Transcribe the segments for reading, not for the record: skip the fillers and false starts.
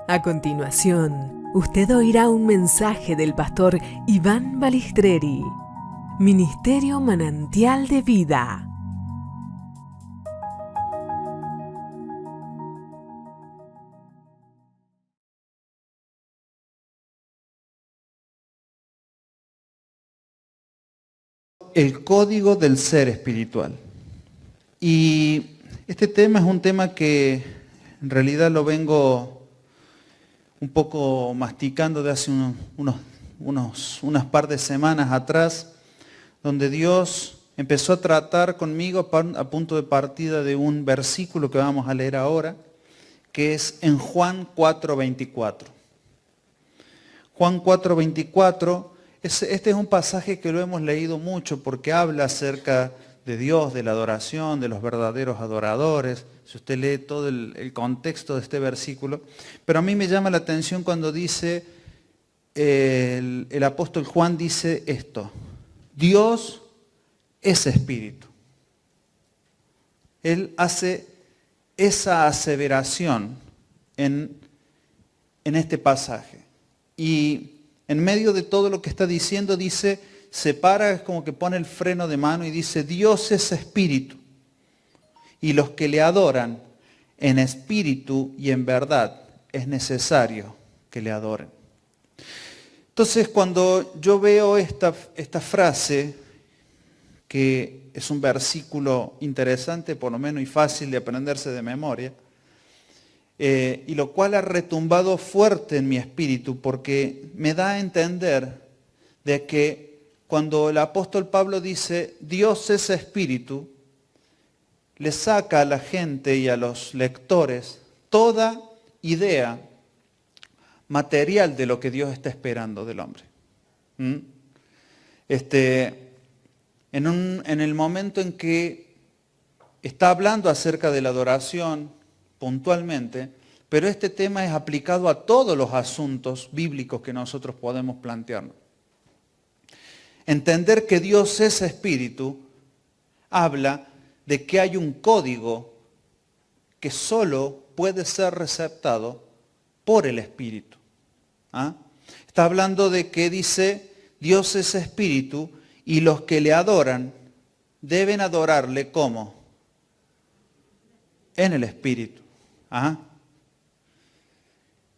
A continuación, usted oirá un mensaje del pastor Iván Balistreri, Ministerio Manantial de Vida. El código del ser espiritual. Y este tema es un tema que en realidad lo vengo un poco masticando de hace unas par de semanas atrás, donde Dios empezó a tratar conmigo a punto de partida de un versículo que vamos a leer ahora, que es en Juan 4:24. Juan 4:24, este es un pasaje que lo hemos leído mucho porque habla acerca de Dios, de la adoración, de los verdaderos adoradores. Si usted lee todo el contexto de este versículo. Pero a mí me llama la atención cuando dice, el apóstol Juan dice esto: Dios es espíritu. Él hace esa aseveración en este pasaje. Y en medio de todo lo que está diciendo, dice, separa, es como que pone el freno de mano y dice, Dios es espíritu. Y los que le adoran en espíritu y en verdad, es necesario que le adoren. Entonces, cuando yo veo esta frase, que es un versículo interesante, por lo menos, y fácil de aprenderse de memoria, y lo cual ha retumbado fuerte en mi espíritu, porque me da a entender de que cuando el apóstol Pablo dice, Dios es espíritu, le saca a la gente y a los lectores toda idea material de lo que Dios está esperando del hombre. En el momento en que está hablando acerca de la adoración puntualmente, pero este tema es aplicado a todos los asuntos bíblicos que nosotros podemos plantearnos. Entender que Dios es espíritu habla de que hay un código que solo puede ser receptado por el espíritu. Está hablando de que dice, Dios es espíritu y los que le adoran deben adorarle ¿cómo? En el espíritu.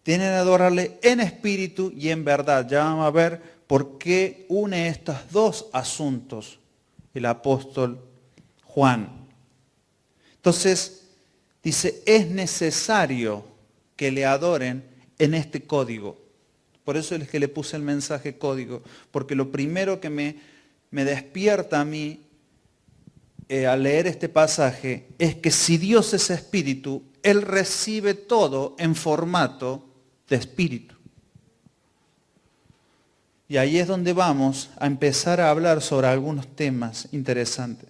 Tienen que adorarle en espíritu y en verdad. Ya vamos a ver por qué une estos dos asuntos el apóstol Juan. Entonces, dice, es necesario que le adoren en este código. Por eso es que le puse el mensaje código, porque lo primero que me despierta a mí al leer este pasaje es que si Dios es espíritu, Él recibe todo en formato de espíritu. Y ahí es donde vamos a empezar a hablar sobre algunos temas interesantes.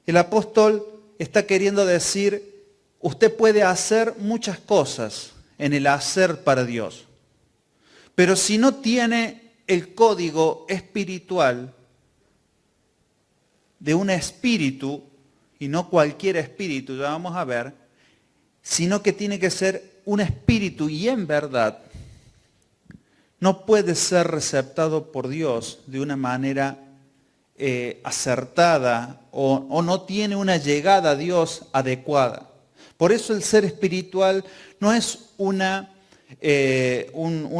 El apóstol está queriendo decir, usted puede hacer muchas cosas en el hacer para Dios, pero si no tiene el código espiritual de un espíritu, y no cualquier espíritu, ya vamos a ver, sino que tiene que ser un espíritu y en verdad, no puede ser receptado por Dios de una manera acertada o no tiene una llegada a Dios adecuada. Por eso el ser espiritual no es una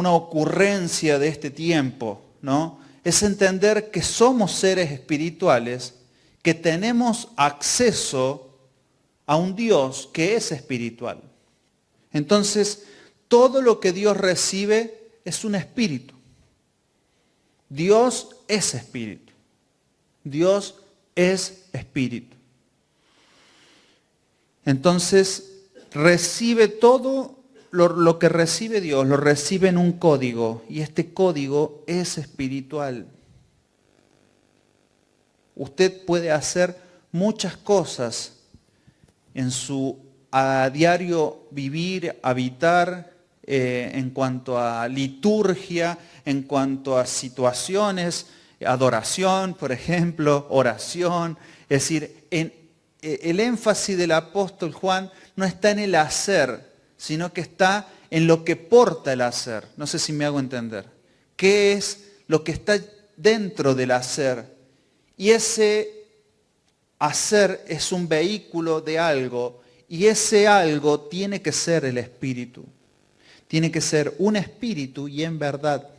ocurrencia de este tiempo, ¿no? Es entender que somos seres espirituales, que tenemos acceso a un Dios que es espiritual. Entonces, todo lo que Dios recibe es un espíritu. Dios es espíritu. Dios es espíritu. Entonces, recibe todo lo que recibe Dios, lo recibe en un código, y este código es espiritual. Usted puede hacer muchas cosas en su a diario vivir, habitar, en cuanto a liturgia, en cuanto a situaciones, adoración, por ejemplo, oración. Es decir, el énfasis del apóstol Juan no está en el hacer, sino que está en lo que porta el hacer. No sé si me hago entender. ¿Qué es lo que está dentro del hacer? Y ese hacer es un vehículo de algo, y ese algo tiene que ser el espíritu. Tiene que ser un espíritu y en verdad.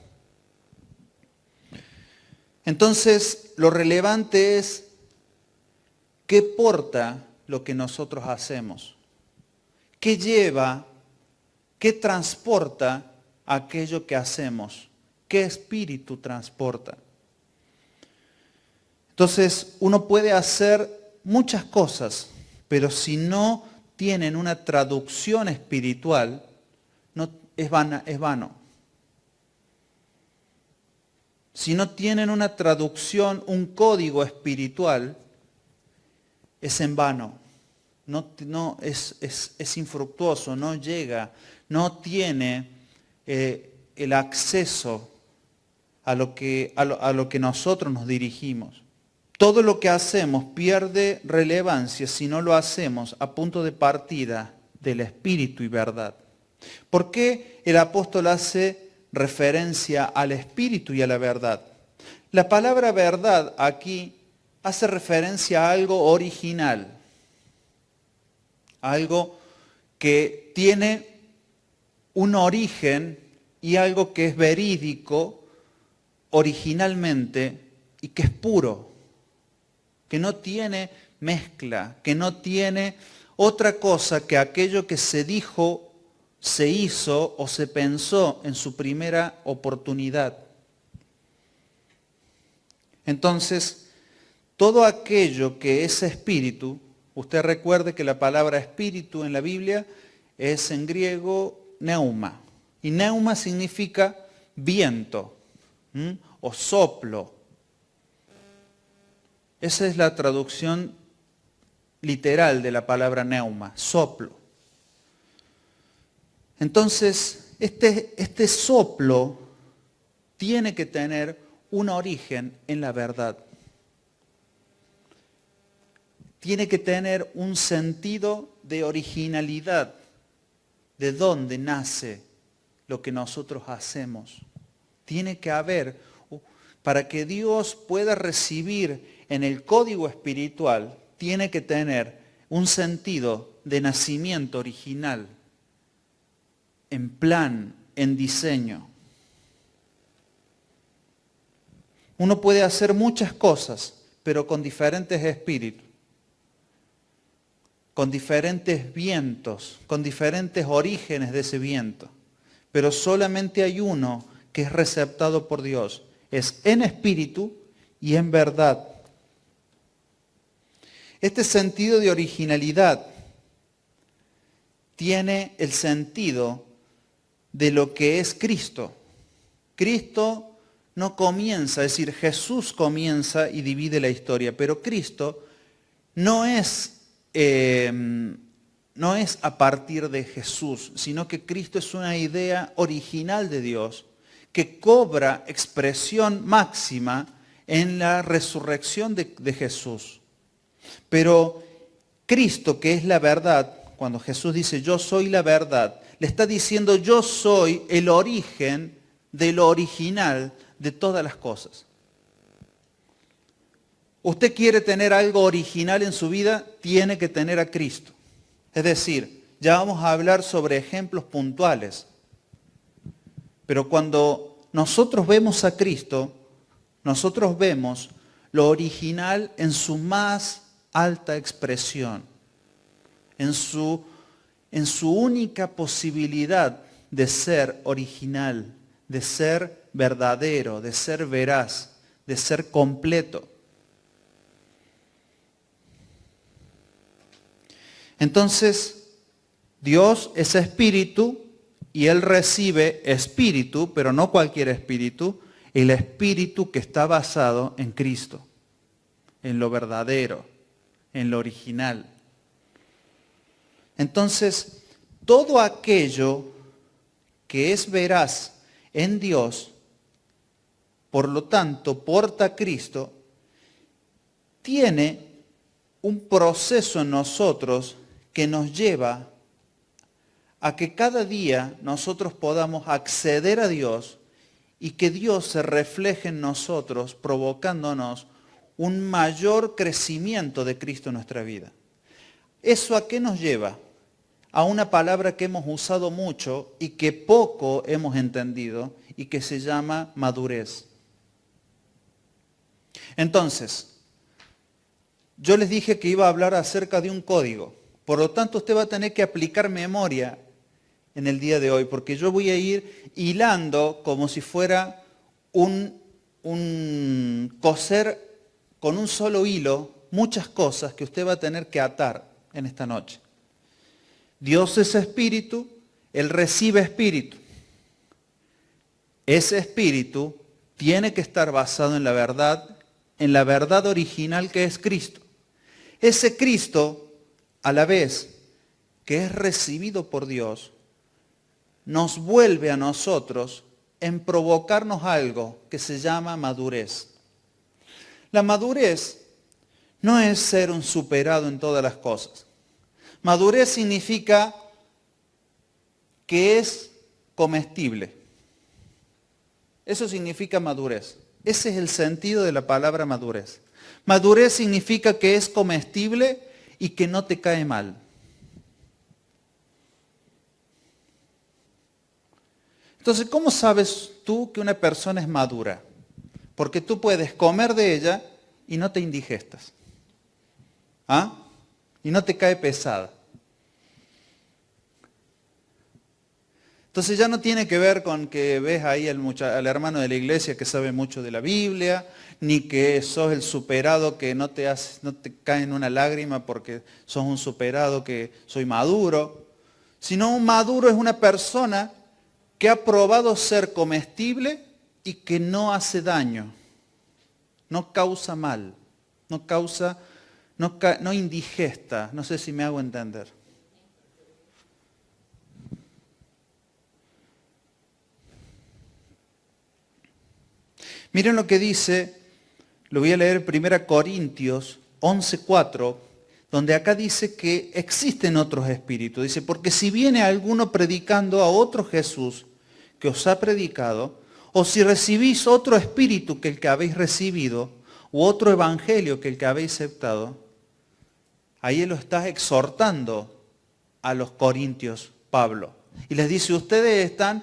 Entonces, lo relevante es qué porta lo que nosotros hacemos. ¿Qué lleva, qué transporta aquello que hacemos? ¿Qué espíritu transporta? Entonces, uno puede hacer muchas cosas, pero si no tienen una traducción espiritual, es vano. Si no tienen una traducción, un código espiritual, es en vano. Es infructuoso, no llega, no tiene el acceso a lo que nosotros nos dirigimos. Todo lo que hacemos pierde relevancia si no lo hacemos a punto de partida del espíritu y verdad. ¿Por qué el apóstol hace referencia al espíritu y a la verdad? La palabra verdad aquí hace referencia a algo original, algo que tiene un origen y algo que es verídico originalmente y que es puro, que no tiene mezcla, que no tiene otra cosa que aquello que se dijo, se hizo o se pensó en su primera oportunidad. Entonces, todo aquello que es espíritu, usted recuerde que la palabra espíritu en la Biblia es en griego neuma. Y neuma significa viento o soplo. Esa es la traducción literal de la palabra neuma, soplo. Entonces, este soplo tiene que tener un origen en la verdad. Tiene que tener un sentido de originalidad, de dónde nace lo que nosotros hacemos. Tiene que haber, para que Dios pueda recibir en el código espiritual, tiene que tener un sentido de nacimiento original, en plan, en diseño. Uno puede hacer muchas cosas, pero con diferentes espíritus, con diferentes vientos, con diferentes orígenes de ese viento. Pero solamente hay uno que es receptado por Dios. Es en espíritu y en verdad. Este sentido de originalidad tiene el sentido de lo que es Cristo. Cristo no comienza, es decir, Jesús comienza y divide la historia, pero Cristo no es a partir de Jesús, sino que Cristo es una idea original de Dios que cobra expresión máxima en la resurrección de Jesús. Pero Cristo, que es la verdad, cuando Jesús dice yo soy la verdad, le está diciendo yo soy el origen de lo original de todas las cosas. Usted quiere tener algo original en su vida, tiene que tener a Cristo. Es decir, ya vamos a hablar sobre ejemplos puntuales. Pero cuando nosotros vemos a Cristo, nosotros vemos lo original en su más alta expresión, en su única posibilidad de ser original, de ser verdadero, de ser veraz, de ser completo. Entonces, Dios es espíritu y Él recibe espíritu, pero no cualquier espíritu, el espíritu que está basado en Cristo, en lo verdadero, en lo original. Entonces, todo aquello que es veraz en Dios, por lo tanto, porta a Cristo, tiene un proceso en nosotros que nos lleva a que cada día nosotros podamos acceder a Dios y que Dios se refleje en nosotros, provocándonos un mayor crecimiento de Cristo en nuestra vida. ¿Eso a qué nos lleva? A una palabra que hemos usado mucho y que poco hemos entendido y que se llama madurez. Entonces, yo les dije que iba a hablar acerca de un código. Por lo tanto, usted va a tener que aplicar memoria en el día de hoy, porque yo voy a ir hilando como si fuera un coser con un solo hilo muchas cosas que usted va a tener que atar en esta noche. Dios es espíritu, Él recibe espíritu. Ese espíritu tiene que estar basado en la verdad original que es Cristo. Ese Cristo, a la vez que es recibido por Dios, nos vuelve a nosotros en provocarnos algo que se llama madurez. La madurez no es ser un superado en todas las cosas. Madurez significa que es comestible. Eso significa madurez. Ese es el sentido de la palabra madurez. Madurez significa que es comestible y que no te cae mal. Entonces, ¿cómo sabes tú que una persona es madura? Porque tú puedes comer de ella y no te indigestas. ¿Ah? Y no te cae pesada. Entonces ya no tiene que ver con que ves ahí al hermano de la iglesia que sabe mucho de la Biblia, ni que sos el superado que no te cae en una lágrima porque sos un superado que soy maduro. Sino un maduro es una persona que ha probado ser comestible y que no hace daño, no causa mal, no indigesta. No sé si me hago entender. Miren lo que dice, lo voy a leer 1 Corintios 11:4, donde acá dice que existen otros espíritus. Dice, porque si viene alguno predicando a otro Jesús que os ha predicado, o si recibís otro espíritu que el que habéis recibido, u otro evangelio que el que habéis aceptado, ahí lo está exhortando a los corintios Pablo. Y les dice, ustedes están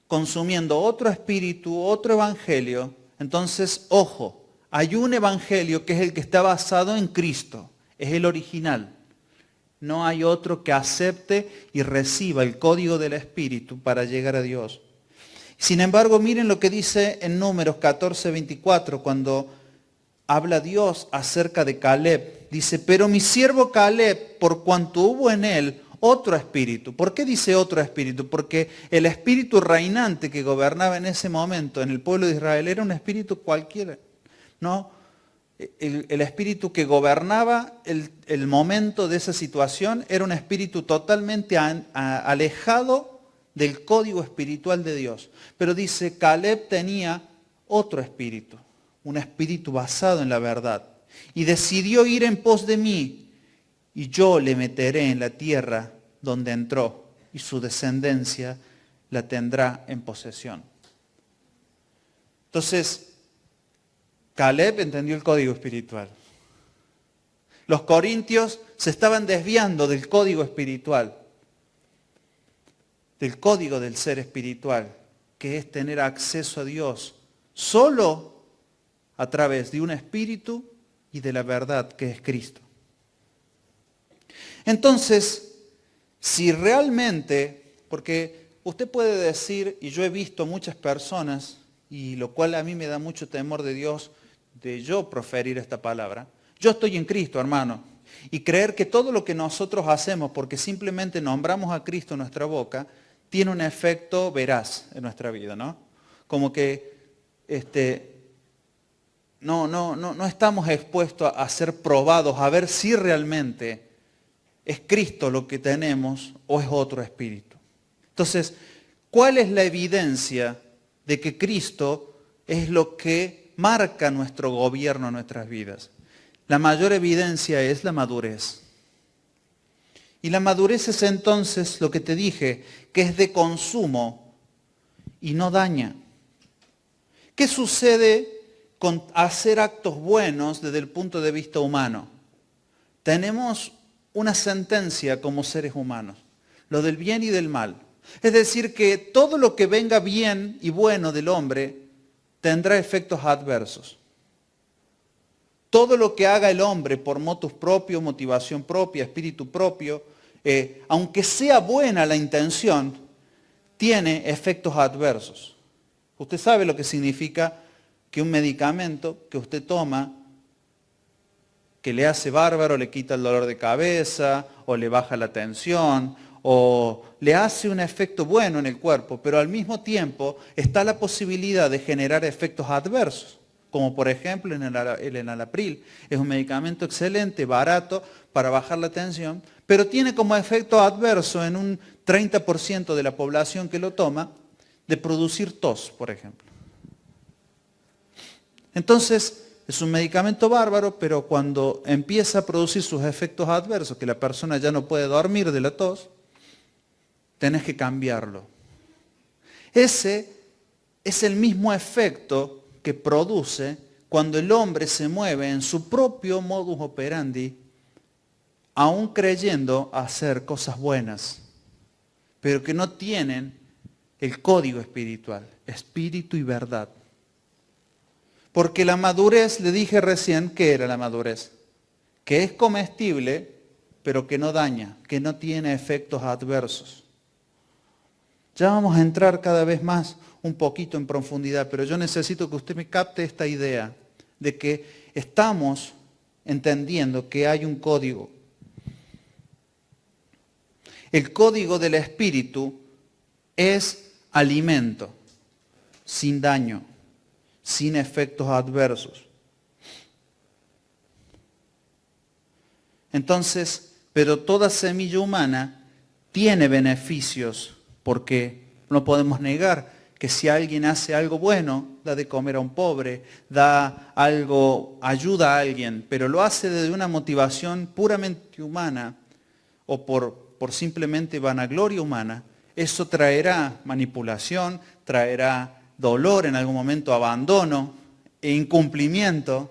consumiendo otro espíritu, otro evangelio. Entonces, ojo, hay un evangelio que es el que está basado en Cristo, es el original. No hay otro que acepte y reciba el código del Espíritu para llegar a Dios. Sin embargo, miren lo que dice en Números 14:24, cuando habla Dios acerca de Caleb. Dice, pero mi siervo Caleb, por cuanto hubo en él otro espíritu. ¿Por qué dice otro espíritu? Porque el espíritu reinante que gobernaba en ese momento en el pueblo de Israel era un espíritu cualquiera, ¿no? El espíritu que gobernaba el momento de esa situación era un espíritu totalmente alejado del código espiritual de Dios. Pero dice, Caleb tenía otro espíritu, un espíritu basado en la verdad. Y decidió ir en pos de mí, y yo le meteré en la tierra donde entró, y su descendencia la tendrá en posesión. Entonces, Caleb entendió el código espiritual. Los corintios se estaban desviando del código espiritual, del código del ser espiritual, que es tener acceso a Dios solo a través de un espíritu y de la verdad que es Cristo. Entonces, si realmente, porque usted puede decir, y yo he visto muchas personas, y lo cual a mí me da mucho temor de Dios, de yo proferir esta palabra, yo estoy en Cristo, hermano, y creer que todo lo que nosotros hacemos, porque simplemente nombramos a Cristo en nuestra boca, tiene un efecto veraz en nuestra vida, ¿no? Como que no estamos expuestos a ser probados, a ver si realmente es Cristo lo que tenemos o es otro espíritu. Entonces, ¿cuál es la evidencia de que Cristo es lo que marca nuestro gobierno en nuestras vidas? La mayor evidencia es la madurez. Y la madurez es entonces lo que te dije, que es de consumo y no daña. ¿Qué sucede con hacer actos buenos desde el punto de vista humano? Tenemos una sentencia como seres humanos, lo del bien y del mal. Es decir, que todo lo que venga bien y bueno del hombre tendrá efectos adversos. Todo lo que haga el hombre por motus propio, motivación propia, espíritu propio, aunque sea buena la intención, tiene efectos adversos. Usted sabe lo que significa que un medicamento que usted toma, que le hace bárbaro, le quita el dolor de cabeza, o le baja la tensión, o le hace un efecto bueno en el cuerpo, pero al mismo tiempo está la posibilidad de generar efectos adversos, como por ejemplo el enalapril. Es un medicamento excelente, barato, para bajar la tensión, pero tiene como efecto adverso en un 30% de la población que lo toma, de producir tos, por ejemplo. Entonces, es un medicamento bárbaro, pero cuando empieza a producir sus efectos adversos, que la persona ya no puede dormir de la tos, tenés que cambiarlo. Ese es el mismo efecto que produce cuando el hombre se mueve en su propio modus operandi, aún creyendo hacer cosas buenas, pero que no tienen el código espiritual, espíritu y verdad. Porque la madurez, le dije recién, ¿qué era la madurez? Que es comestible, pero que no daña, que no tiene efectos adversos. Ya vamos a entrar cada vez más un poquito en profundidad, pero yo necesito que usted me capte esta idea de que estamos entendiendo que hay un código. El código del espíritu es alimento, sin daño, sin efectos adversos. Entonces, pero toda semilla humana tiene beneficios, porque no podemos negar que si alguien hace algo bueno, da de comer a un pobre, da algo, ayuda a alguien, pero lo hace desde una motivación puramente humana o por simplemente vanagloria humana, eso traerá manipulación, traerá dolor en algún momento, abandono e incumplimiento,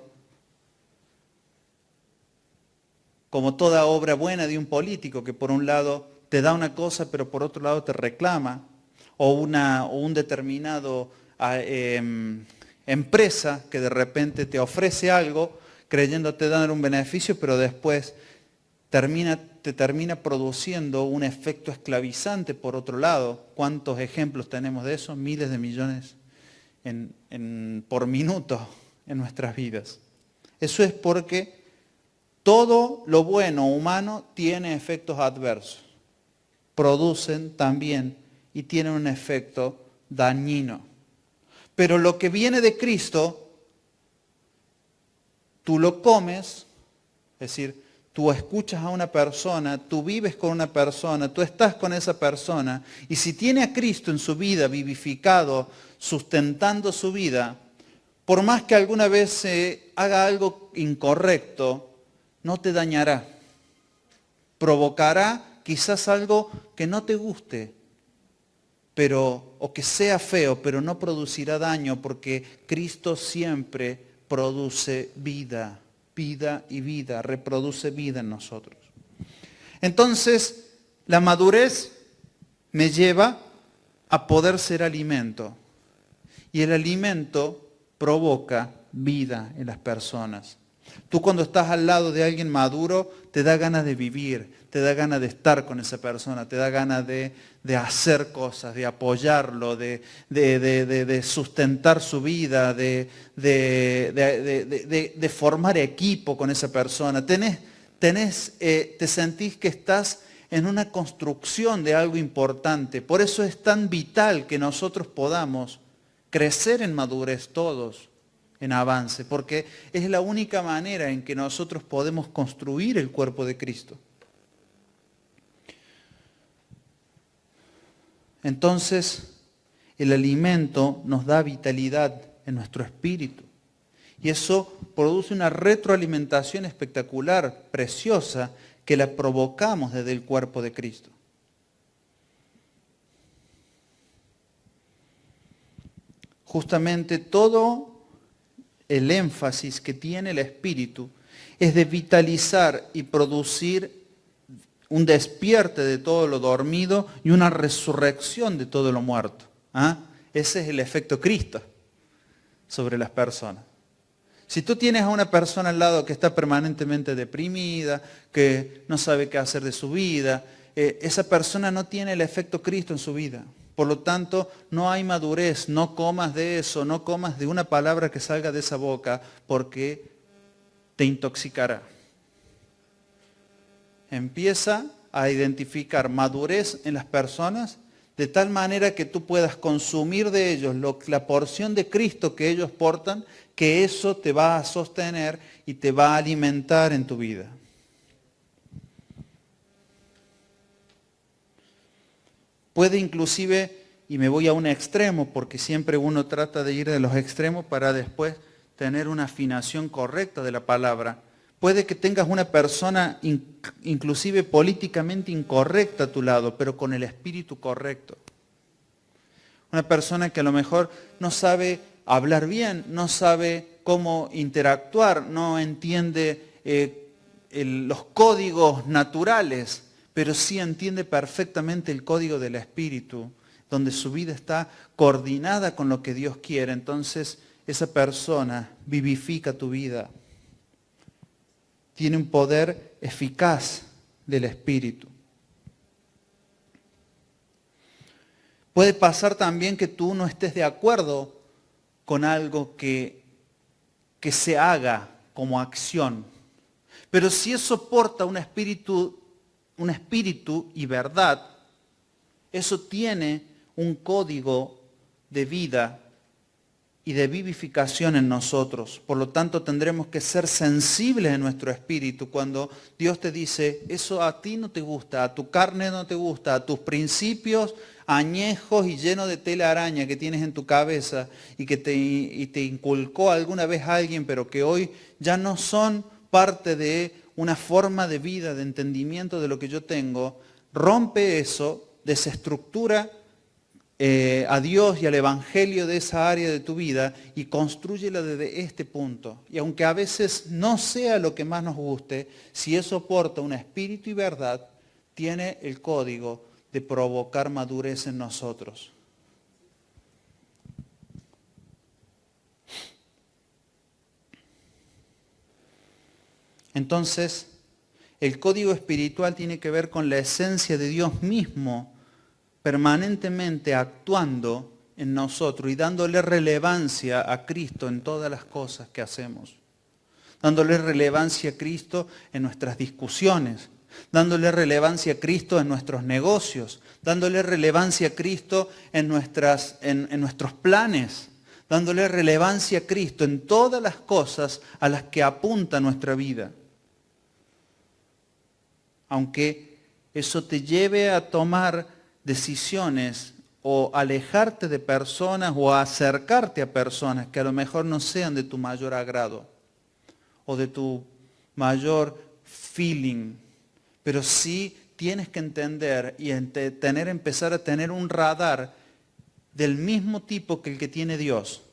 como toda obra buena de un político que por un lado te da una cosa pero por otro lado te reclama, o un determinado empresa que de repente te ofrece algo creyéndote dar un beneficio, pero después te termina produciendo un efecto esclavizante por otro lado. ¿Cuántos ejemplos tenemos de eso? Miles de millones por minuto en nuestras vidas. Eso es porque todo lo bueno humano tiene efectos adversos. Producen también y tienen un efecto dañino. Pero lo que viene de Cristo, tú lo comes, es decir, tú escuchas a una persona, tú vives con una persona, tú estás con esa persona, y si tiene a Cristo en su vida, vivificado, sustentando su vida, por más que alguna vez se haga algo incorrecto, no te dañará. Provocará quizás algo que no te guste, o que sea feo, pero no producirá daño, porque Cristo siempre produce vida. Vida y vida, reproduce vida en nosotros. Entonces, la madurez me lleva a poder ser alimento. Y el alimento provoca vida en las personas. Tú cuando estás al lado de alguien maduro, te da ganas de vivir, te da ganas de estar con esa persona, te da ganas de hacer cosas, de apoyarlo, de sustentar su vida, de formar equipo con esa persona. Te sentís que estás en una construcción de algo importante. Por eso es tan vital que nosotros podamos crecer en madurez todos, en avance, porque es la única manera en que nosotros podemos construir el cuerpo de Cristo. Entonces, el alimento nos da vitalidad en nuestro espíritu. Y eso produce una retroalimentación espectacular, preciosa, que la provocamos desde el cuerpo de Cristo. Justamente todo el énfasis que tiene el Espíritu es de vitalizar y producir un despierte de todo lo dormido y una resurrección de todo lo muerto. ¿Ah? Ese es el efecto Cristo sobre las personas. Si tú tienes a una persona al lado que está permanentemente deprimida, que no sabe qué hacer de su vida, esa persona no tiene el efecto Cristo en su vida. Por lo tanto, no hay madurez, no comas de eso, no comas de una palabra que salga de esa boca, porque te intoxicará. Empieza a identificar madurez en las personas de tal manera que tú puedas consumir de ellos la porción de Cristo que ellos portan, que eso te va a sostener y te va a alimentar en tu vida. Puede inclusive, y me voy a un extremo, porque siempre uno trata de ir de los extremos para después tener una afinación correcta de la palabra. Puede que tengas una persona inclusive políticamente incorrecta a tu lado, pero con el espíritu correcto. Una persona que a lo mejor no sabe hablar bien, no sabe cómo interactuar, no entiende los códigos naturales, pero sí entiende perfectamente el código del espíritu, donde su vida está coordinada con lo que Dios quiere. Entonces esa persona vivifica tu vida. Tiene un poder eficaz del Espíritu. Puede pasar también que tú no estés de acuerdo con algo que se haga como acción. Pero si eso porta un espíritu y verdad, eso tiene un código de vida y de vivificación en nosotros. Por lo tanto, tendremos que ser sensibles en nuestro espíritu cuando Dios te dice, eso a ti no te gusta, a tu carne no te gusta, a tus principios añejos y llenos de tela araña que tienes en tu cabeza y que te inculcó alguna vez alguien, pero que hoy ya no son parte de una forma de vida, de entendimiento de lo que yo tengo. Rompe eso, desestructura a Dios y al Evangelio de esa área de tu vida y constrúyela desde este punto. Y aunque a veces no sea lo que más nos guste, si eso porta un espíritu y verdad, tiene el código de provocar madurez en nosotros. Entonces, el código espiritual tiene que ver con la esencia de Dios mismo, permanentemente actuando en nosotros y dándole relevancia a Cristo en todas las cosas que hacemos. Dándole relevancia a Cristo en nuestras discusiones, dándole relevancia a Cristo en nuestros negocios, dándole relevancia a Cristo en nuestros planes, dándole relevancia a Cristo en todas las cosas a las que apunta nuestra vida. Aunque eso te lleve a tomar decisiones o alejarte de personas o acercarte a personas que a lo mejor no sean de tu mayor agrado o de tu mayor feeling, pero sí tienes que entender y empezar a tener un radar del mismo tipo que el que tiene Dios.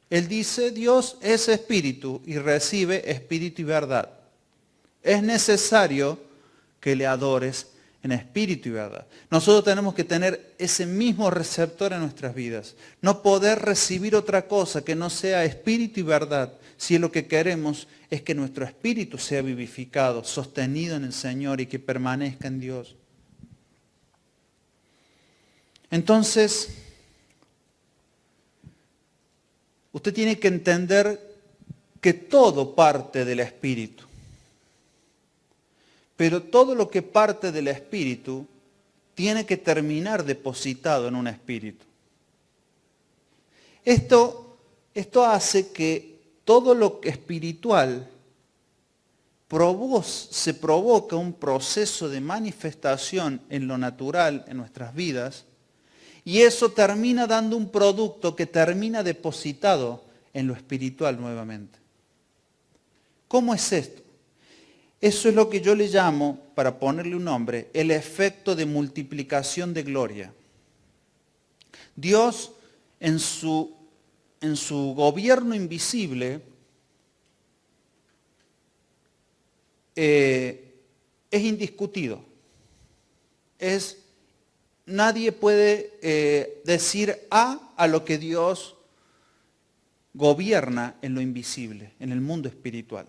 Él dice, Dios es espíritu y recibe espíritu y verdad. Es necesario que le adores en espíritu y verdad. Nosotros tenemos que tener ese mismo receptor en nuestras vidas. No poder recibir otra cosa que no sea espíritu y verdad, si lo que queremos es que nuestro espíritu sea vivificado, sostenido en el Señor y que permanezca en Dios. Entonces, usted tiene que entender que todo parte del espíritu. Pero todo lo que parte del espíritu tiene que terminar depositado en un espíritu. Esto hace que todo lo espiritual se provoca un proceso de manifestación en lo natural, en nuestras vidas, y eso termina dando un producto que termina depositado en lo espiritual nuevamente. ¿Cómo es esto? Eso es lo que yo le llamo, para ponerle un nombre, el efecto de multiplicación de gloria. Dios en su gobierno invisible es indiscutido. Nadie puede decir a lo que Dios gobierna en lo invisible, en el mundo espiritual.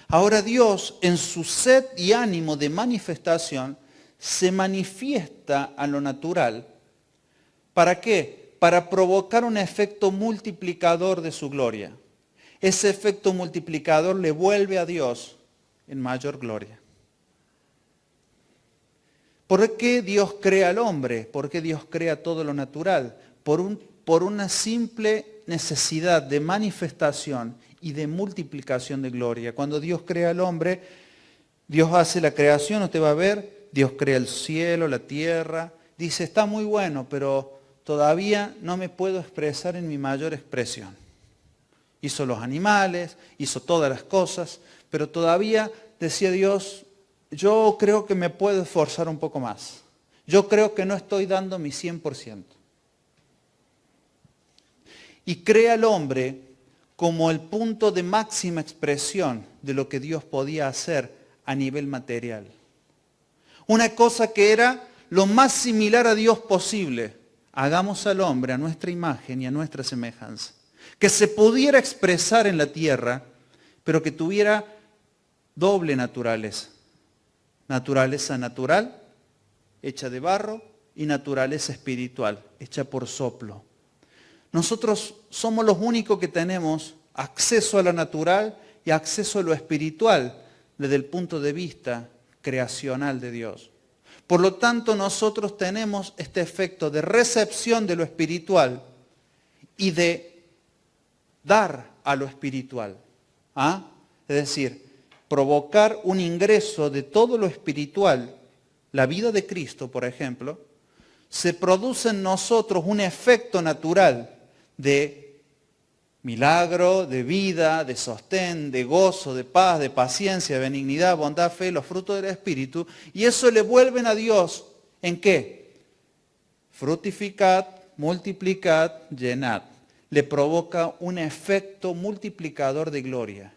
Ahora Dios, en su sed y ánimo de manifestación, se manifiesta a lo natural. ¿Para qué? Para provocar un efecto multiplicador de su gloria. Ese efecto multiplicador le vuelve a Dios en mayor gloria. ¿Por qué Dios crea al hombre? ¿Por qué Dios crea todo lo natural? Por una simple necesidad de manifestación y de multiplicación de gloria. Cuando Dios crea al hombre, Dios hace la creación, usted va a ver, Dios crea el cielo, la tierra. Dice, está muy bueno, pero todavía no me puedo expresar en mi mayor expresión. Hizo los animales, hizo todas las cosas, pero todavía, decía Dios, yo creo que me puedo esforzar un poco más. Yo creo que no estoy dando mi 100%. Y crea al hombre como el punto de máxima expresión de lo que Dios podía hacer a nivel material. Una cosa que era lo más similar a Dios posible. Hagamos al hombre a nuestra imagen y a nuestra semejanza. Que se pudiera expresar en la tierra, pero que tuviera doble naturaleza. Naturaleza natural, hecha de barro, y naturaleza espiritual, hecha por soplo. Nosotros somos los únicos que tenemos acceso a lo natural y acceso a lo espiritual desde el punto de vista creacional de Dios. Por lo tanto, nosotros tenemos este efecto de recepción de lo espiritual y de dar a lo espiritual. Es decir, provocar un ingreso de todo lo espiritual, la vida de Cristo, por ejemplo, se produce en nosotros un efecto natural de milagro, de vida, de sostén, de gozo, de paz, de paciencia, de benignidad, bondad, fe, los frutos del Espíritu, y eso le vuelven a Dios, ¿en qué? Fructificad, multiplicad, llenad. Le provoca un efecto multiplicador de gloria,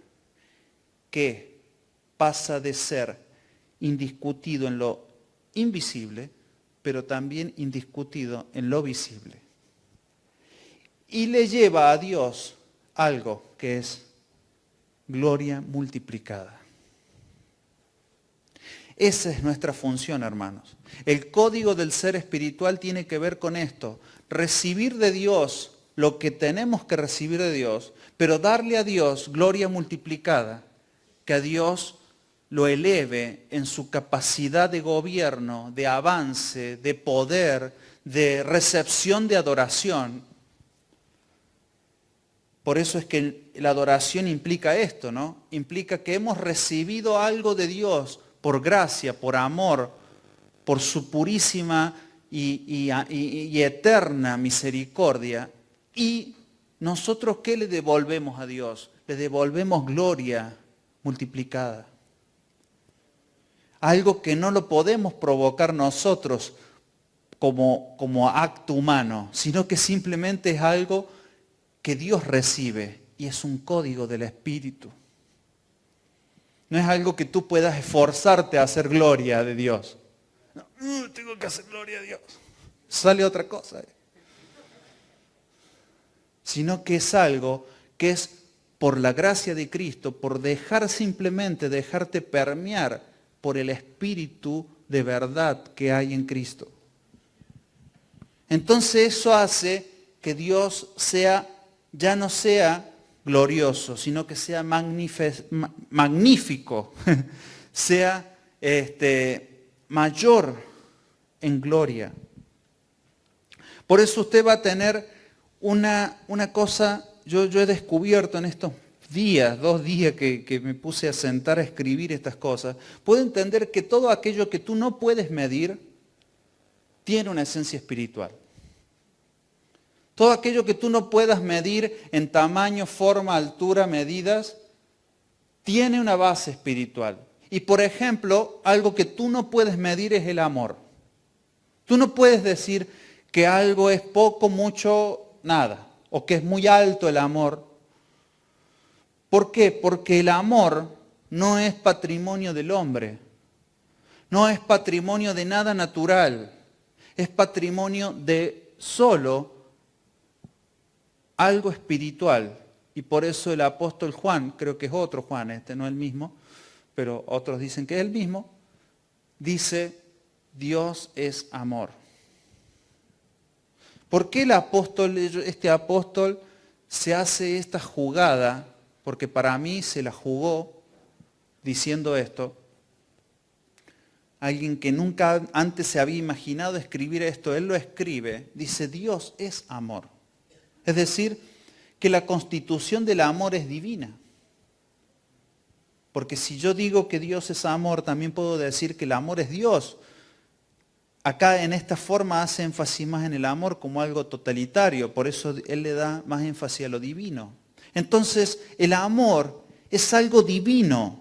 que pasa de ser indiscutido en lo invisible, pero también indiscutido en lo visible. Y le lleva a Dios algo que es gloria multiplicada. Esa es nuestra función, hermanos. El código del ser espiritual tiene que ver con esto. Recibir de Dios lo que tenemos que recibir de Dios, pero darle a Dios gloria multiplicada, que a Dios lo eleve en su capacidad de gobierno, de avance, de poder, de recepción de adoración. Por eso es que la adoración implica esto, ¿no? Implica que hemos recibido algo de Dios por gracia, por amor, por su purísima y eterna misericordia. Y nosotros, ¿qué le devolvemos a Dios? Le devolvemos gloria multiplicada. Algo que no lo podemos provocar nosotros como acto humano, sino que simplemente es algo que Dios recibe y es un código del Espíritu. No es algo que tú puedas esforzarte a hacer gloria de Dios. No, tengo que hacer gloria a Dios. Sale otra cosa. Sino que es algo que es por la gracia de Cristo, por dejarte permear por el Espíritu de verdad que hay en Cristo. Entonces eso hace que Dios ya no sea glorioso, sino que sea magnífico, sea mayor en gloria. Por eso usted va a tener una cosa, yo he descubierto en estos días, 2 días que me puse a sentar a escribir estas cosas, puedo entender que todo aquello que tú no puedes medir tiene una esencia espiritual. Todo aquello que tú no puedas medir en tamaño, forma, altura, medidas, tiene una base espiritual. Y por ejemplo, algo que tú no puedes medir es el amor. Tú no puedes decir que algo es poco, mucho, nada, o que es muy alto el amor. ¿Por qué? Porque el amor no es patrimonio del hombre, no es patrimonio de nada natural, es patrimonio de solo algo espiritual. Y por eso el apóstol Juan, creo que es otro Juan, este no es el mismo, pero otros dicen que es el mismo, dice, Dios es amor. ¿Por qué este apóstol se hace esta jugada? Porque para mí se la jugó diciendo esto. Alguien que nunca antes se había imaginado escribir esto, él lo escribe, dice, Dios es amor. Es decir, que la constitución del amor es divina. Porque si yo digo que Dios es amor, también puedo decir que el amor es Dios. Acá en esta forma hace énfasis más en el amor como algo totalitario, por eso él le da más énfasis a lo divino. Entonces, el amor es algo divino.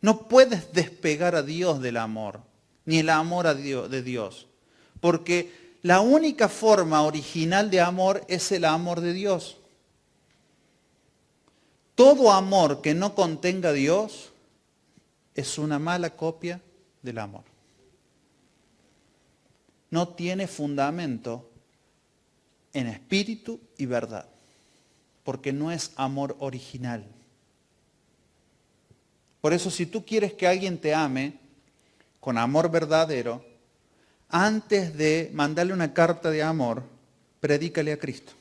No puedes despegar a Dios del amor, ni el amor de Dios. Porque la única forma original de amor es el amor de Dios. Todo amor que no contenga a Dios es una mala copia del amor. No tiene fundamento en espíritu y verdad, porque no es amor original. Por eso si tú quieres que alguien te ame con amor verdadero, antes de mandarle una carta de amor, predícale a Cristo.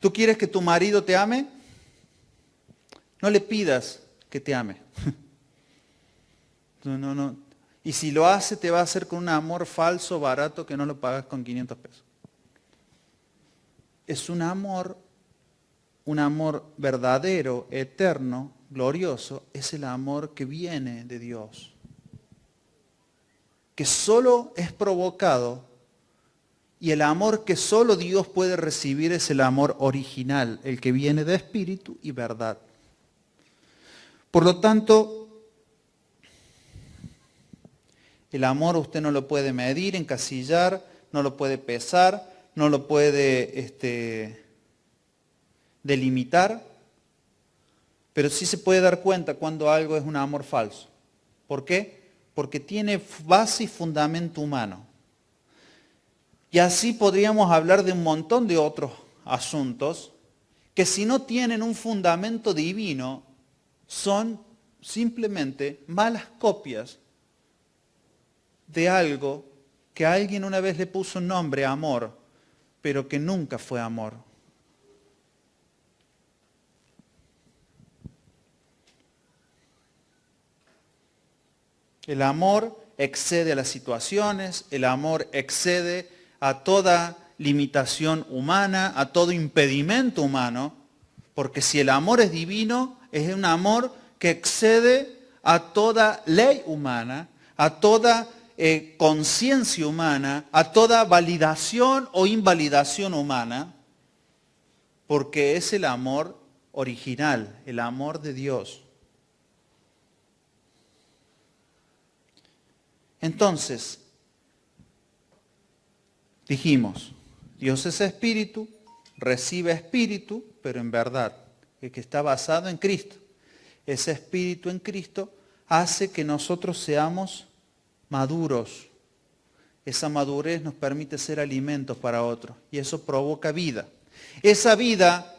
¿Tú quieres que tu marido te ame? No le pidas que te ame. No. Y si lo hace, te va a hacer con un amor falso, barato, que no lo pagas con 500 pesos. Es un amor verdadero, eterno, glorioso, es el amor que viene de Dios. Que solo es provocado, y el amor que solo Dios puede recibir es el amor original, el que viene de espíritu y verdad. Por lo tanto, el amor usted no lo puede medir, encasillar, no lo puede pesar, no lo puede delimitar, pero sí se puede dar cuenta cuando algo es un amor falso. ¿Por qué? Porque tiene base y fundamento humano. Y así podríamos hablar de un montón de otros asuntos que si no tienen un fundamento divino, son simplemente malas copias de algo que a alguien una vez le puso un nombre, amor, pero que nunca fue amor. El amor excede a las situaciones, el amor excede a toda limitación humana, a todo impedimento humano, porque si el amor es divino, es un amor que excede a toda ley humana, a toda conciencia humana, a toda validación o invalidación humana, porque es el amor original, el amor de Dios. Entonces, dijimos, Dios es espíritu, recibe espíritu, pero en verdad, el que está basado en Cristo. Ese espíritu en Cristo hace que nosotros seamos maduros. Esa madurez nos permite ser alimentos para otros y eso provoca vida. Esa vida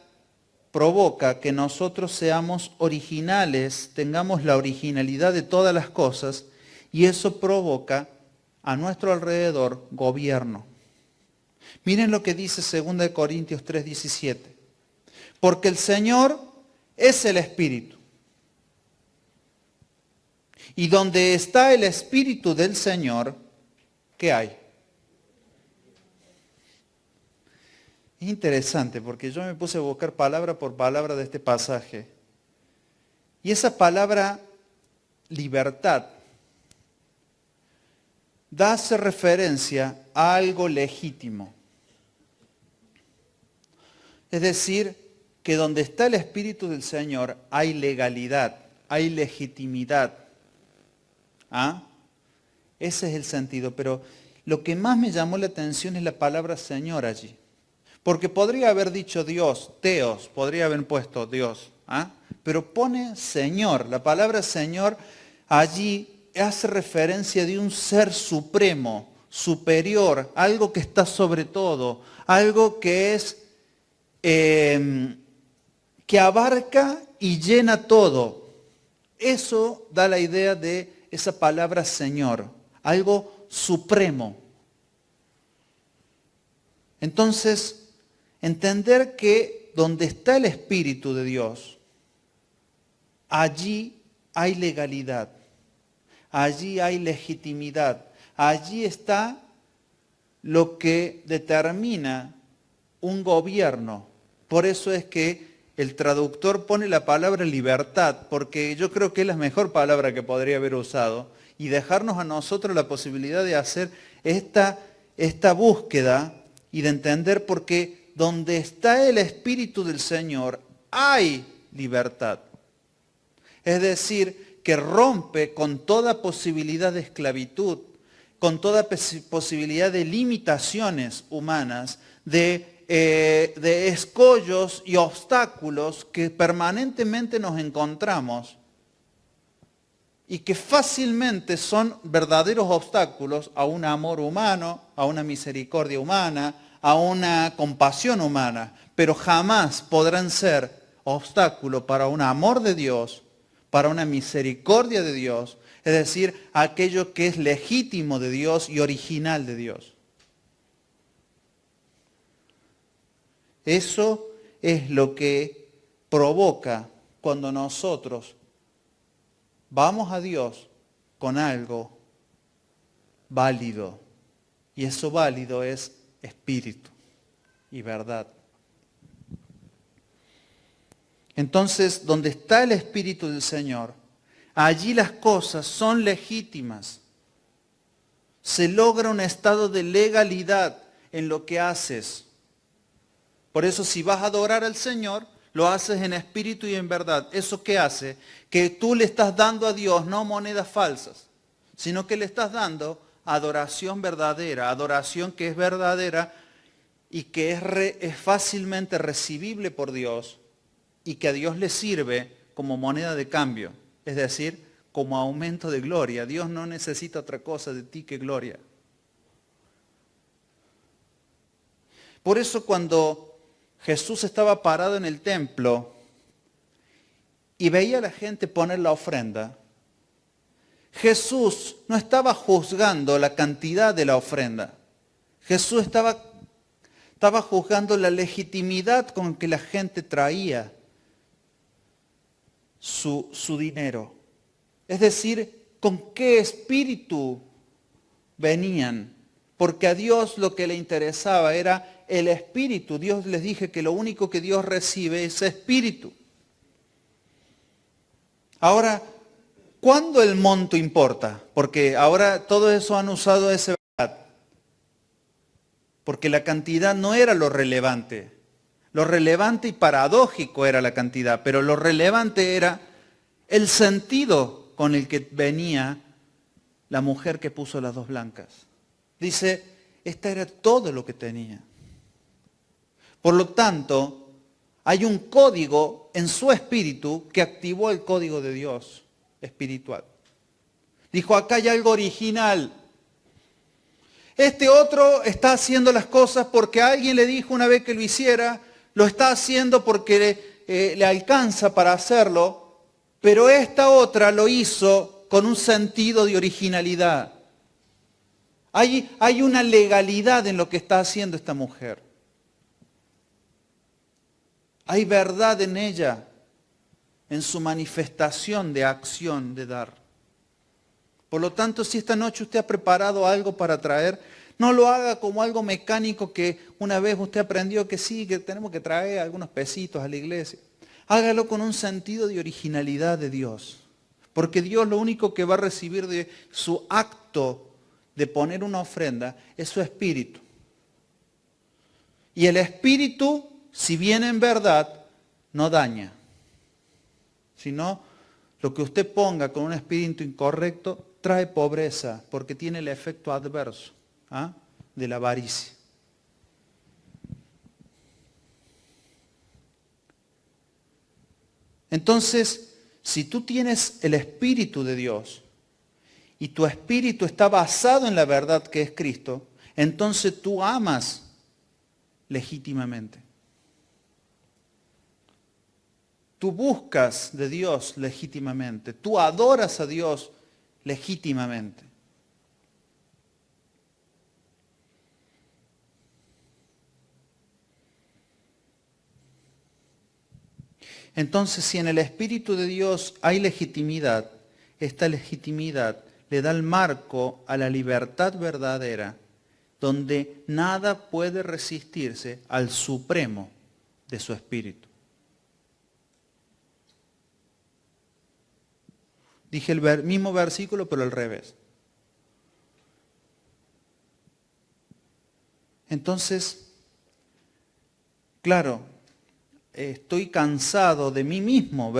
provoca que nosotros seamos originales, tengamos la originalidad de todas las cosas y eso provoca a nuestro alrededor gobierno. Miren lo que dice 2 Corintios 3:17. Porque el Señor es el Espíritu. Y donde está el Espíritu del Señor, ¿qué hay? Es interesante porque yo me puse a buscar palabra por palabra de este pasaje. Y esa palabra libertad hace referencia a algo legítimo. Es decir, que donde está el Espíritu del Señor hay legalidad, hay legitimidad. ¿Ah? Ese es el sentido, pero lo que más me llamó la atención es la palabra Señor allí. Porque podría haber dicho Dios, Teos, podría haber puesto Dios, ¿ah? Pero pone Señor. La palabra Señor allí hace referencia de un ser supremo, superior, algo que está sobre todo, algo que es, que abarca y llena todo. Eso da la idea de esa palabra Señor, algo supremo. Entonces, entender que donde está el Espíritu de Dios, allí hay legalidad, allí hay legitimidad, allí está lo que determina un gobierno. Por eso es que el traductor pone la palabra libertad, porque yo creo que es la mejor palabra que podría haber usado, y dejarnos a nosotros la posibilidad de hacer esta búsqueda y de entender por qué donde está el Espíritu del Señor hay libertad. Es decir, que rompe con toda posibilidad de esclavitud, con toda posibilidad de limitaciones humanas, de escollos y obstáculos que permanentemente nos encontramos y que fácilmente son verdaderos obstáculos a un amor humano, a una misericordia humana, a una compasión humana, pero jamás podrán ser obstáculo para un amor de Dios, para una misericordia de Dios, es decir, aquello que es legítimo de Dios y original de Dios. Eso es lo que provoca cuando nosotros vamos a Dios con algo válido. Y eso válido es espíritu y verdad. Entonces, donde está el Espíritu del Señor, allí las cosas son legítimas. Se logra un estado de legalidad en lo que haces. Por eso si vas a adorar al Señor, lo haces en espíritu y en verdad. ¿Eso qué hace? Que tú le estás dando a Dios no monedas falsas, sino que le estás dando adoración verdadera, adoración que es verdadera y que es fácilmente recibible por Dios y que a Dios le sirve como moneda de cambio, es decir, como aumento de gloria. Dios no necesita otra cosa de ti que gloria. Por eso cuando Jesús estaba parado en el templo y veía a la gente poner la ofrenda, Jesús no estaba juzgando la cantidad de la ofrenda. Jesús estaba juzgando la legitimidad con que la gente traía su dinero. Es decir, con qué espíritu venían. Porque a Dios lo que le interesaba era el espíritu. Dios les dije que lo único que Dios recibe es espíritu. Ahora, ¿cuándo el monto importa? Porque ahora todo eso han usado esa verdad. Porque la cantidad no era lo relevante. Lo relevante y paradójico era la cantidad, pero lo relevante era el sentido con el que venía la mujer que puso las dos blancas. Dice, esta era todo lo que tenía. Por lo tanto, hay un código en su espíritu que activó el código de Dios espiritual. Dijo, acá hay algo original. Este otro está haciendo las cosas porque alguien le dijo una vez que lo hiciera, lo está haciendo porque le alcanza para hacerlo, pero esta otra lo hizo con un sentido de originalidad. Hay una legalidad en lo que está haciendo esta mujer. Hay verdad en ella, en su manifestación de acción, de dar. Por lo tanto, si esta noche usted ha preparado algo para traer, no lo haga como algo mecánico que una vez usted aprendió que sí, que tenemos que traer algunos pesitos a la iglesia. Hágalo con un sentido de originalidad de Dios. Porque Dios lo único que va a recibir de su acto de poner una ofrenda es su espíritu. Y el espíritu, si viene en verdad, no daña, sino lo que usted ponga con un espíritu incorrecto trae pobreza, porque tiene el efecto adverso de la avaricia. Entonces, si tú tienes el Espíritu de Dios y tu espíritu está basado en la verdad que es Cristo, entonces tú amas legítimamente. Tú buscas de Dios legítimamente. Tú adoras a Dios legítimamente. Entonces, si en el Espíritu de Dios hay legitimidad, esta legitimidad le da el marco a la libertad verdadera, donde nada puede resistirse al supremo de su Espíritu. Dije el mismo versículo, pero al revés. Entonces, claro, estoy cansado de mí mismo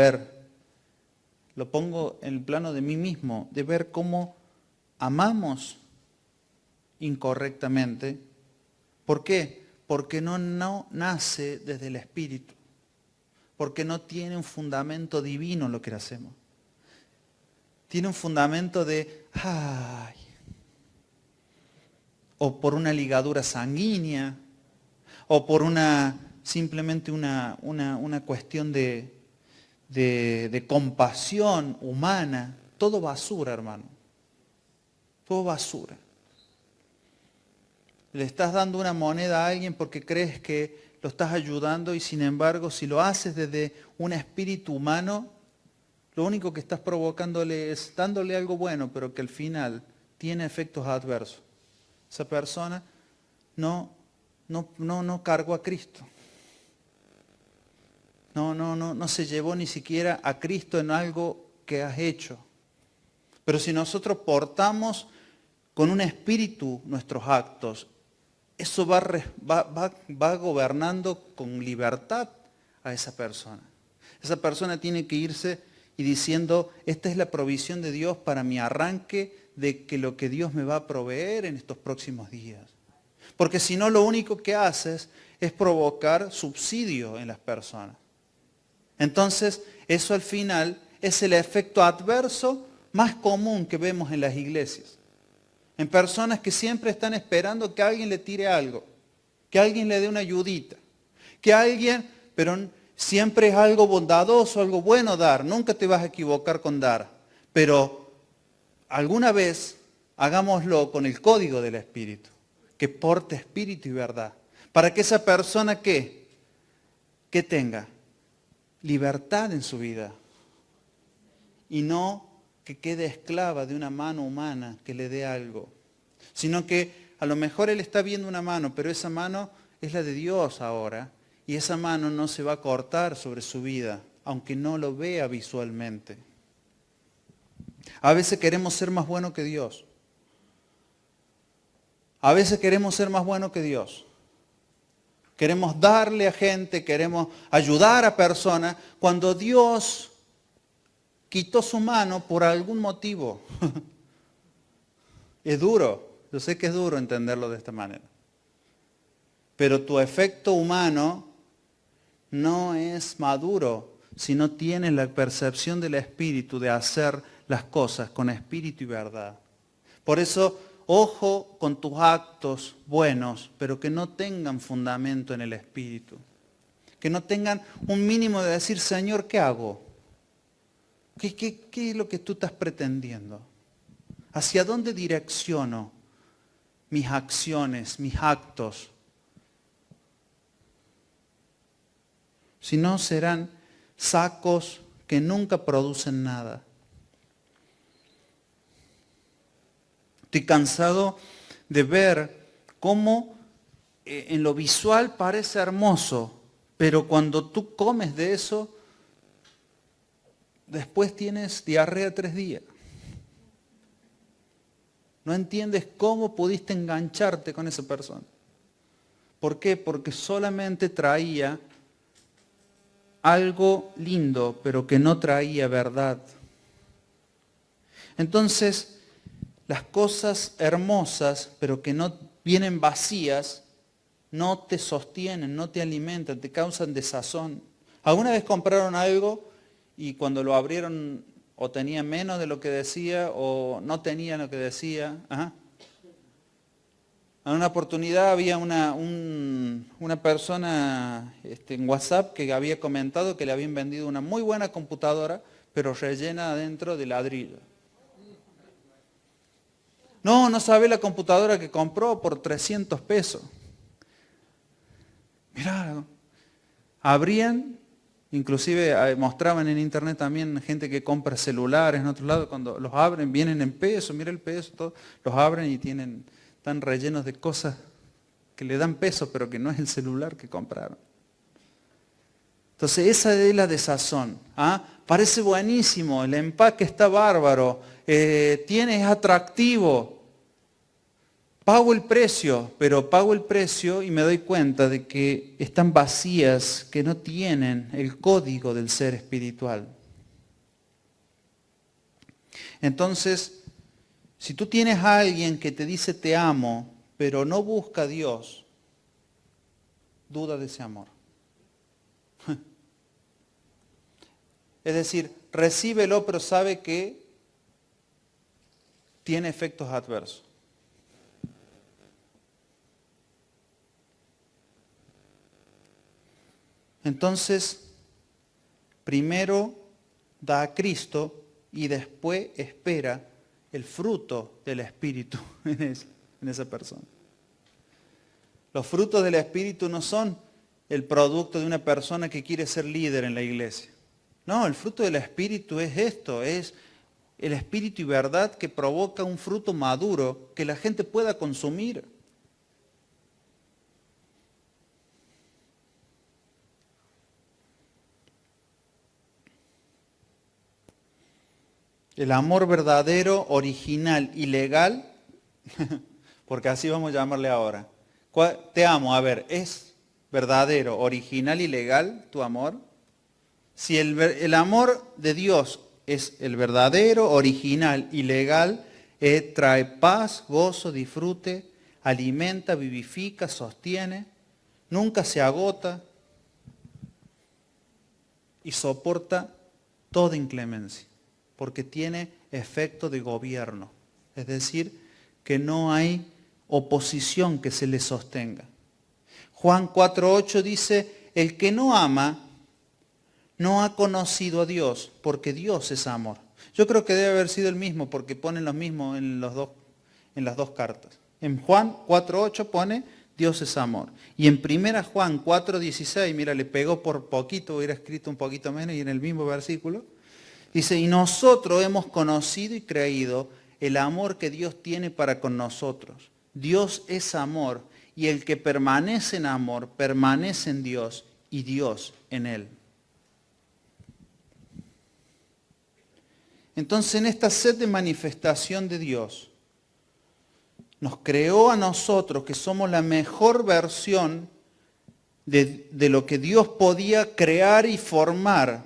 lo pongo en el plano de mí mismo, de ver cómo amamos incorrectamente. ¿Por qué? Porque no nace desde el Espíritu, porque no tiene un fundamento divino lo que hacemos. Tiene un fundamento de, o por una ligadura sanguínea, o por simplemente una cuestión de compasión humana. Todo basura, hermano. Todo basura. Le estás dando una moneda a alguien porque crees que lo estás ayudando y sin embargo, si lo haces desde un espíritu humano, lo único que estás provocándole es dándole algo bueno, pero que al final tiene efectos adversos. Esa persona no cargó a Cristo. No se llevó ni siquiera a Cristo en algo que has hecho. Pero si nosotros portamos con un espíritu nuestros actos, eso va gobernando con libertad a esa persona. Esa persona tiene que irse y diciendo, esta es la provisión de Dios para mi arranque de que lo que Dios me va a proveer en estos próximos días. Porque si no, lo único que haces es provocar subsidio en las personas. Entonces, eso al final es el efecto adverso más común que vemos en las iglesias. En personas que siempre están esperando que alguien le tire algo, que alguien le dé una ayudita, que alguien, pero siempre es algo bondadoso, algo bueno dar, nunca te vas a equivocar con dar, pero alguna vez hagámoslo con el código del Espíritu, que porte espíritu y verdad, para que esa persona que tenga libertad en su vida y no que quede esclava de una mano humana que le dé algo, sino que a lo mejor él está viendo una mano, pero esa mano es la de Dios ahora, y esa mano no se va a cortar sobre su vida, aunque no lo vea visualmente. A veces queremos ser más buenos que Dios. A veces queremos ser más buenos que Dios. Queremos darle a gente, queremos ayudar a personas, cuando Dios quitó su mano por algún motivo. Es duro, yo sé que es duro entenderlo de esta manera. Pero tu efecto humano no es maduro si no tienes la percepción del Espíritu de hacer las cosas con espíritu y verdad. Por eso, ojo con tus actos buenos, pero que no tengan fundamento en el Espíritu. Que no tengan un mínimo de decir, Señor, ¿qué hago? ¿Qué es lo que tú estás pretendiendo? ¿Hacia dónde direcciono mis acciones, mis actos? Si no, serán sacos que nunca producen nada. Estoy cansado de ver cómo en lo visual parece hermoso, pero cuando tú comes de eso, después tienes diarrea 3 días. No entiendes cómo pudiste engancharte con esa persona. ¿Por qué? Porque solamente traía algo lindo, pero que no traía verdad. Entonces, las cosas hermosas, pero que no vienen vacías, no te sostienen, no te alimentan, te causan desazón. ¿Alguna vez compraron algo y cuando lo abrieron o tenía menos de lo que decía o no tenía lo que decía? Ajá. En una oportunidad había una persona en WhatsApp que había comentado que le habían vendido una muy buena computadora, pero rellena adentro de ladrillo. No sabe la computadora que compró por 300 pesos. Mirá, abrían, inclusive mostraban en internet también gente que compra celulares en otros lados, cuando los abren vienen en peso, mira el peso, todo, los abren y están rellenos de cosas que le dan peso, pero que no es el celular que compraron. Entonces esa es la desazón. Parece buenísimo, el empaque está bárbaro, es atractivo. Pago el precio, pero pago el precio y me doy cuenta de que están vacías, que no tienen el código del ser espiritual. Entonces, si tú tienes a alguien que te dice te amo, pero no busca a Dios, duda de ese amor. Es decir, recíbelo, pero sabe que tiene efectos adversos. Entonces, primero da a Cristo y después espera el fruto del Espíritu en esa persona. Los frutos del Espíritu no son el producto de una persona que quiere ser líder en la iglesia. No, el fruto del Espíritu es esto, es el Espíritu y verdad que provoca un fruto maduro que la gente pueda consumir. El amor verdadero, original y legal, porque así vamos a llamarle ahora. Te amo, a ver, ¿es verdadero, original y legal tu amor? Si el amor de Dios es el verdadero, original y legal, trae paz, gozo, disfrute, alimenta, vivifica, sostiene, nunca se agota y soporta toda inclemencia, porque tiene efecto de gobierno, es decir, que no hay oposición que se le sostenga. Juan 4:8 dice, el que no ama no ha conocido a Dios, porque Dios es amor. Yo creo que debe haber sido el mismo, porque ponen lo mismo en las dos cartas. En Juan 4:8 pone, Dios es amor. Y en 1 Juan 4:16, mira, le pegó por poquito, hubiera escrito un poquito menos, y en el mismo versículo, dice, y nosotros hemos conocido y creído el amor que Dios tiene para con nosotros. Dios es amor, y el que permanece en amor, permanece en Dios, y Dios en él. Entonces, en esta sed de manifestación de Dios, nos creó a nosotros, que somos la mejor versión de lo que Dios podía crear y formar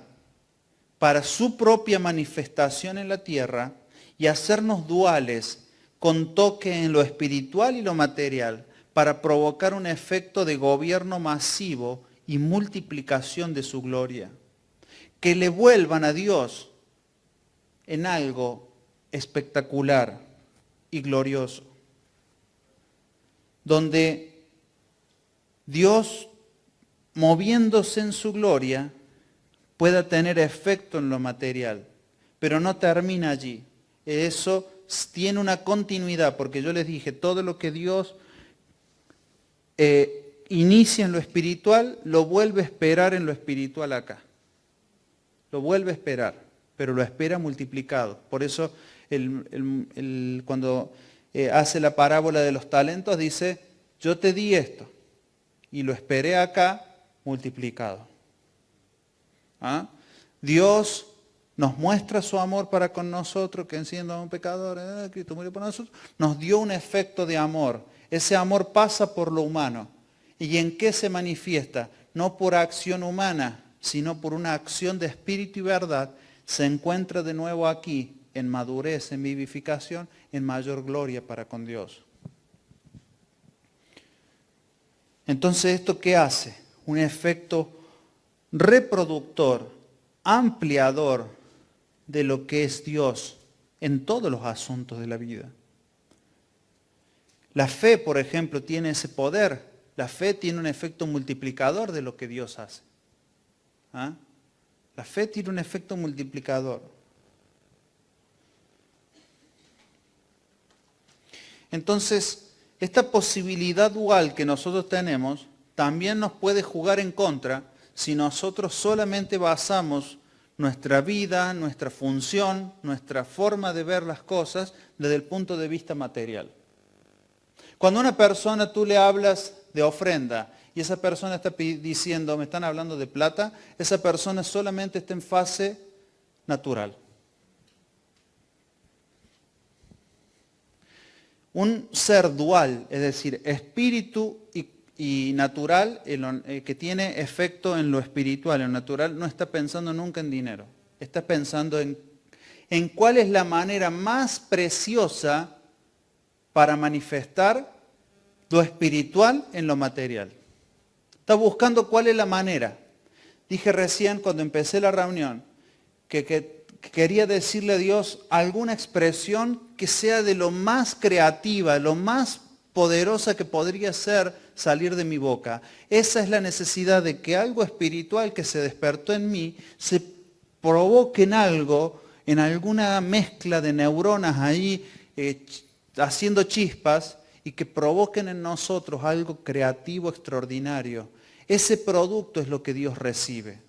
para su propia manifestación en la tierra, y hacernos duales con toque en lo espiritual y lo material, para provocar un efecto de gobierno masivo y multiplicación de su gloria. Que le vuelvan a Dios en algo espectacular y glorioso, donde Dios, moviéndose en su gloria, pueda tener efecto en lo material, pero no termina allí. Eso tiene una continuidad, porque yo les dije, todo lo que Dios inicia en lo espiritual, lo vuelve a esperar en lo espiritual acá. Lo vuelve a esperar, pero lo espera multiplicado. Por eso cuando hace la parábola de los talentos dice, yo te di esto y lo esperé acá multiplicado. Dios nos muestra su amor para con nosotros, que siendo un pecador, Cristo murió por nosotros, nos dio un efecto de amor. Ese amor pasa por lo humano. ¿Y en qué se manifiesta? No por acción humana, sino por una acción de espíritu y verdad, se encuentra de nuevo aquí, en madurez, en vivificación, en mayor gloria para con Dios. Entonces, ¿esto qué hace? Un efecto reproductor, ampliador de lo que es Dios en todos los asuntos de la vida. La fe, por ejemplo, tiene ese poder. La fe tiene un efecto multiplicador de lo que Dios hace. ¿Ah? La fe tiene un efecto multiplicador. Entonces, esta posibilidad dual que nosotros tenemos también nos puede jugar en contra si nosotros solamente basamos nuestra vida, nuestra función, nuestra forma de ver las cosas desde el punto de vista material. Cuando a una persona tú le hablas de ofrenda y esa persona está diciendo, me están hablando de plata, esa persona solamente está en fase natural. Un ser dual, es decir, espíritu y natural, que tiene efecto en lo espiritual, en lo natural, no está pensando nunca en dinero. Está pensando en cuál es la manera más preciosa para manifestar lo espiritual en lo material. Está buscando cuál es la manera. Dije recién cuando empecé la reunión que quería decirle a Dios alguna expresión que sea de lo más creativa, lo más poderosa que podría ser salir de mi boca. Esa es la necesidad de que algo espiritual que se despertó en mí se provoque en algo, en alguna mezcla de neuronas ahí haciendo chispas y que provoquen en nosotros algo creativo extraordinario. Ese producto es lo que Dios recibe.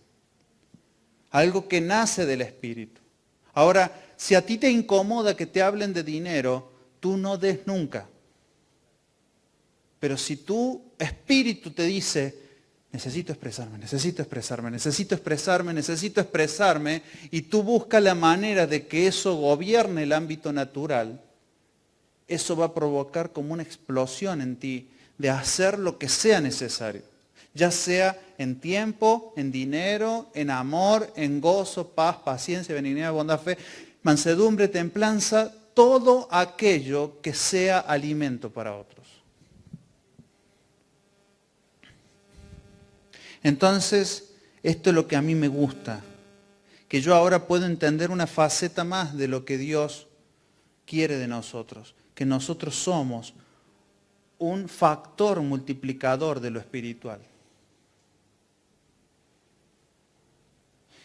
Algo que nace del Espíritu. Ahora, si a ti te incomoda que te hablen de dinero, tú no des nunca. Pero si tu espíritu te dice, necesito expresarme, necesito expresarme, necesito expresarme, necesito expresarme, y tú buscas la manera de que eso gobierne el ámbito natural, eso va a provocar como una explosión en ti de hacer lo que sea necesario. Ya sea en tiempo, en dinero, en amor, en gozo, paz, paciencia, benignidad, bondad, fe, mansedumbre, templanza, todo aquello que sea alimento para otros. Entonces, esto es lo que a mí me gusta, que yo ahora puedo entender una faceta más de lo que Dios quiere de nosotros, que nosotros somos un factor multiplicador de lo espiritual.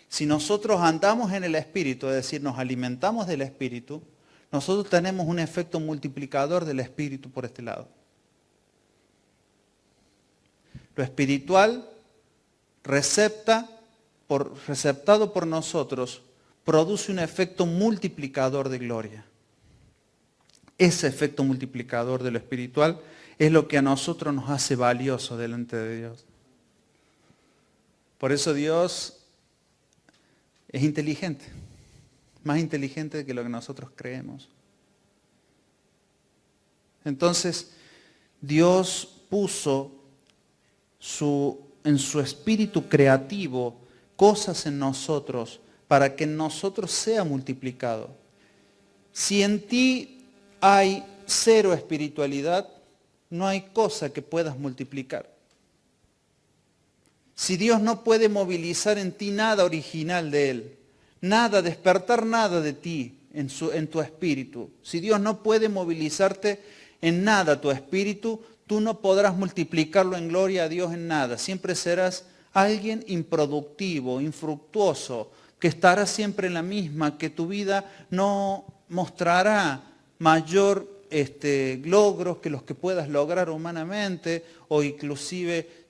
Si nosotros andamos en el Espíritu, es decir, nos alimentamos del Espíritu, nosotros tenemos un efecto multiplicador del Espíritu por este lado. Lo espiritual, receptado por nosotros, produce un efecto multiplicador de gloria. Ese efecto multiplicador de lo espiritual es lo que a nosotros nos hace valiosos delante de Dios. Por eso Dios es inteligente, más inteligente que lo que nosotros creemos. Entonces, Dios puso en su espíritu creativo cosas en nosotros para que en nosotros sea multiplicado. Si en ti hay cero espiritualidad, no hay cosa que puedas multiplicar. Si Dios no puede movilizar en ti nada original de Él, nada, despertar nada de ti en tu espíritu, si Dios no puede movilizarte en nada tu espíritu, tú no podrás multiplicarlo en gloria a Dios en nada. Siempre serás alguien improductivo, infructuoso, que estará siempre en la misma, que tu vida no mostrará mayor logros que los que puedas lograr humanamente, o inclusive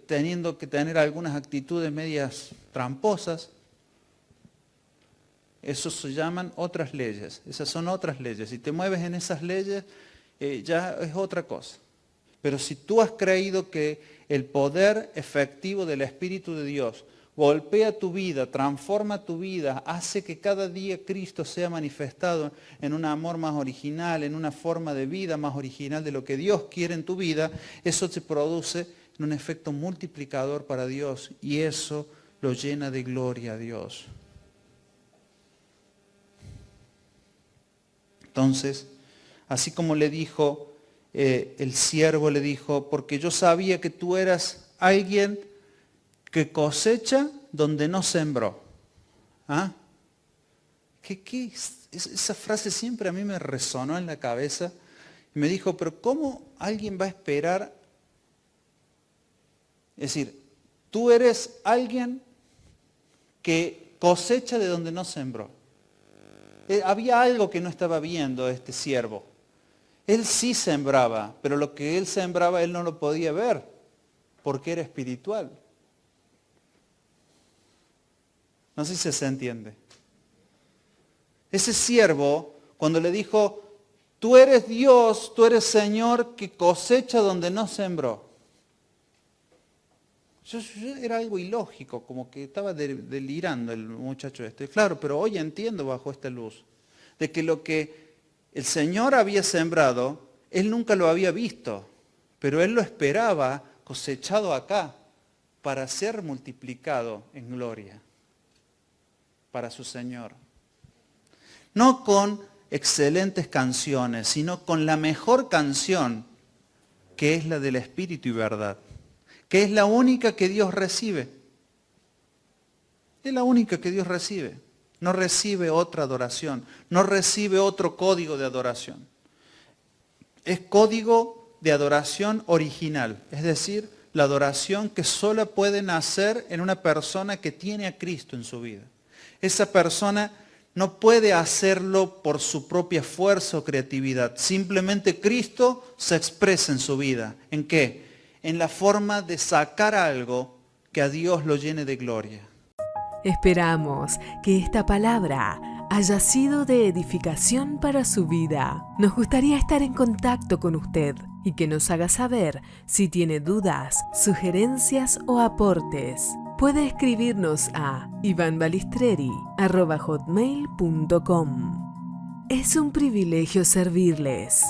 teniendo que tener algunas actitudes medias tramposas. Eso se llaman otras leyes, esas son otras leyes. Si te mueves en esas leyes, ya es otra cosa. Pero si tú has creído que el poder efectivo del Espíritu de Dios golpea tu vida, transforma tu vida, hace que cada día Cristo sea manifestado en un amor más original, en una forma de vida más original de lo que Dios quiere en tu vida, eso te produce un efecto multiplicador para Dios y eso lo llena de gloria a Dios. Entonces, así como le dijo, el siervo le dijo, porque yo sabía que tú eras alguien que cosecha donde no sembró. ¿Ah? Esa frase siempre a mí me resonó en la cabeza. Y me dijo, pero ¿cómo alguien va a esperar? Es decir, tú eres alguien que cosecha de donde no sembró. Había algo que no estaba viendo este siervo. Él sí sembraba, pero lo que él sembraba él no lo podía ver, porque era espiritual. No sé si se entiende. Ese siervo, cuando le dijo, tú eres Dios, tú eres Señor que cosecha donde no sembró. Era algo ilógico, como que estaba delirando el muchacho este. Claro, pero hoy entiendo bajo esta luz, de que lo que el Señor había sembrado, Él nunca lo había visto, pero Él lo esperaba cosechado acá, para ser multiplicado en gloria, para su Señor. No con excelentes canciones, sino con la mejor canción, que es la del Espíritu y verdad, que es la única que Dios recibe. Es la única que Dios recibe. No recibe otra adoración, no recibe otro código de adoración. Es código de adoración original, es decir, la adoración que solo puede nacer en una persona que tiene a Cristo en su vida. Esa persona no puede hacerlo por su propia fuerza o creatividad. Simplemente Cristo se expresa en su vida. ¿En qué? En la forma de sacar algo que a Dios lo llene de gloria. Esperamos que esta palabra haya sido de edificación para su vida. Nos gustaría estar en contacto con usted y que nos haga saber si tiene dudas, sugerencias o aportes. Puede escribirnos a ivanbalistreri@hotmail.com. Es un privilegio servirles.